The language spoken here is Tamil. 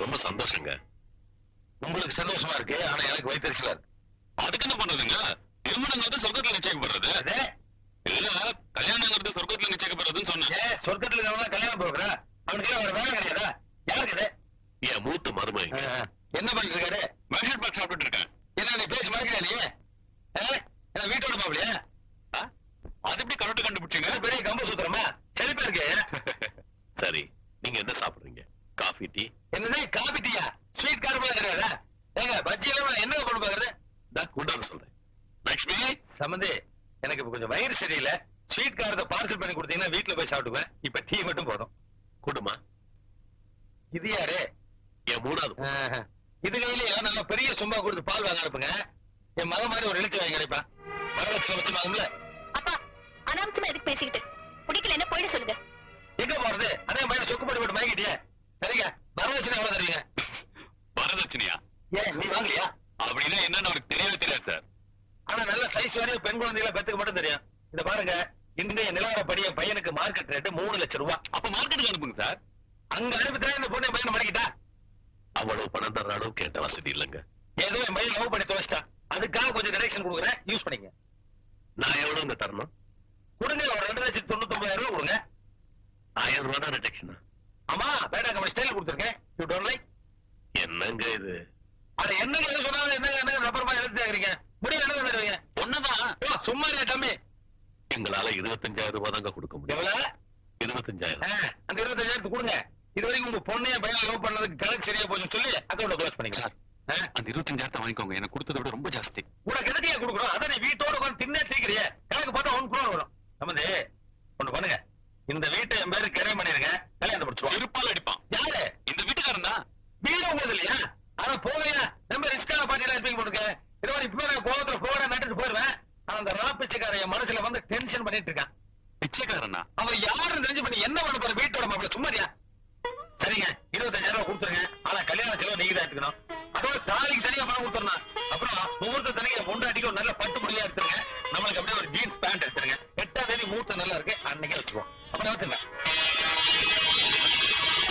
ரொம்ப சந்தோஷங்க. உங்களுக்கு சந்தோஷமா இருக்கு, ஆனா எனக்கு வயிற்றுச்சலா இருக்கு. அதுக்கு என்ன பண்றதுங்க? திருமணங்கிறது சொர்க்கத்துல நிச்சயிக்கப்படுறது. இல்ல கல்யாணங்கிறது சொர்க்கத்துல நிச்சயிக்கப்படுறதுன்னு சொன்னேன். சொர்க்கத்துல இருக்கவங்க கல்யாணம் போகிறா அவனுக்கு ஒரு வேலை கிடையாதா? யாருக்கு இது? என் மூத்த மருமகங்க. என்ன பண்ணிட்டு இருக்காரு? மேஷன் பாக் சாப்பிட்டு இருக்கேன். என்ன நீ பேசி மறக்கிறா நீ? என்ன வீட்டோட மாப்பிளையா? அது எப்படி கரெக்ட் கண்டுபிடிச்சீங்க? பெரிய கம்ப சூத்திரமா செழிப்பா இருக்கு. சரி, நீங்க என்ன சாப்பிடுறீங்க? Coffee, tea? என்னது காபி டீயா? ஸ்வீட் காரமெல்லாம் கிடையாதா? ஏங்க பஜ்ஜியெல்லாம் என்ன கொண்டு பாக்குறது? கொண்டாட சொல்றேன். லட்சுமி சம்பந்தி, எனக்கு இப்ப கொஞ்சம் வயிறு சரியில்லை. ஸ்வீட் காரத்தை பார்சல் பண்ணி கொடுத்தீங்கன்னா வீட்டுல போய் சாப்பிட்டுக்குவேன். இப்ப டீ மட்டும் போதும். குடுமா. இது யாரு? என் மூணாவது. இது கையிலேயே நல்லா பெரிய சொம்பா கொடுத்து பால் வாங்க அனுப்புங்க. என் மக மாதிரி ஒரு எழுச்சி வாங்கி கிடைப்பா. வரதட்சணை வச்சு வாங்கும்ல. அப்பா அனாவசியமா எதுக்கு பேசிக்கிட்டு? பிடிக்கல என்ன போயிட சொல்லுங்க. எங்க போறது? அதே மாதிரி சொக்கு போட்டு வாங்கிட்டியே. சரிங்க, வரதட்சணை எவ்வளவு தருவீங்க? வரதட்சணையா? ஏன் நீ வாங்கலையா? அப்படின்னா என்னன்னு அவருக்கு தெரியவே தெரியாது சார். ஆனா நல்ல சைஸ் வரையும் பெண் குழந்தைகளை பெத்துக்க மட்டும் தெரியும். இத பாருங்க, இன்றைய நிலவரப்படி என் பையனுக்கு மார்க்கெட் ரேட்டு 3 லட்சம் ரூபாய். அப்ப மார்க்கெட்டுக்கு அனுப்புங்க சார். அங்க அனுப்பித்தான் இந்த பொண்ணு என் பையனை மடக்கிட்டா. அவ்வளவு பணம் தர்ற அளவுக்கு கேட்ட வசதி இல்லைங்க. ஏதோ என் பையன் லவ் பண்ணி துவச்சிட்டான். அதுக்காக கொஞ்சம் டிடக்ஷன் கொடுக்குறேன், யூஸ் பண்ணிக்க. நான் எவ்வளவுங்க தரணும்? கொடுங்க, ஒரு 2,99,000 ரூபாய் கொடுங்க. 1000 ரூபாய் தான் ரிடக்ஷனா? ஆமா, பேட்டா கம்பெனி ஸ்டைல் கொடுத்துருக்கேன். You don't like? என்னங்க இது? அட என்னங்க எது சொன்னாலும் என்னங்க ரப்பரமா எழுதி கேக்குறீங்க. முடிவு என்ன தருவீங்க? ஒண்ணுதான். சும்மா தம்பி, எங்களால 25,000 ரூபாய் தாங்க கொடுக்க முடியும். எவ்வளவு? 25,000. அந்த 25,000 கொடுங்க. இது வரைக்கும் உங்க பொண்ணைய பையன் லவ் பண்ணதுக்கு கணக்கு சரியா போச்சுன்னு சொல்லி அக்கௌண்ட்ல க்ளோஸ் பண்ணிங்க. சார், அந்த 25,000 வாங்கிக்கோங்க. எனக்கு கொடுத்ததை விட ரொம்ப ஜாஸ்தி. உனக்கு எதுக்கு கொடுக்குறோம்? அத நீ வீட்டோட உட்கார்ந்து தின்னே தீக்கிறிய. கணக்கு பார்த்தா 1 crore வரும். சம்பந்தி, ஒண்ணு பண்ணுங்க, இந்த வீட்டை என் பேரு கிரைம் பண்ணிருங்க, கல்யாணம் முடிச்சுவோம். செருப்பால் அடிப்பான். யாரு? இந்த வீட்டுக்காரன் தான். வீடு உங்களுக்கு இல்லையா? ஆனா போகையா, ரொம்ப ரிஸ்கான பார்ட்டியில இருப்பீங்க போட்டுக்க. இது மாதிரி இப்ப நான் கோவத்துல போட நட்டுட்டு போயிருவேன். ஆனா அந்த ராப்பிச்சக்காரன் என் மனசுல வந்து டென்ஷன் பண்ணிட்டு இருக்கான். பிச்சைக்காரனா? அவன் யாருன்னு தெரிஞ்சு பண்ணி என்ன பண்ண போற? வீட்டோட மாப்பிள்ள சும்மாரியா?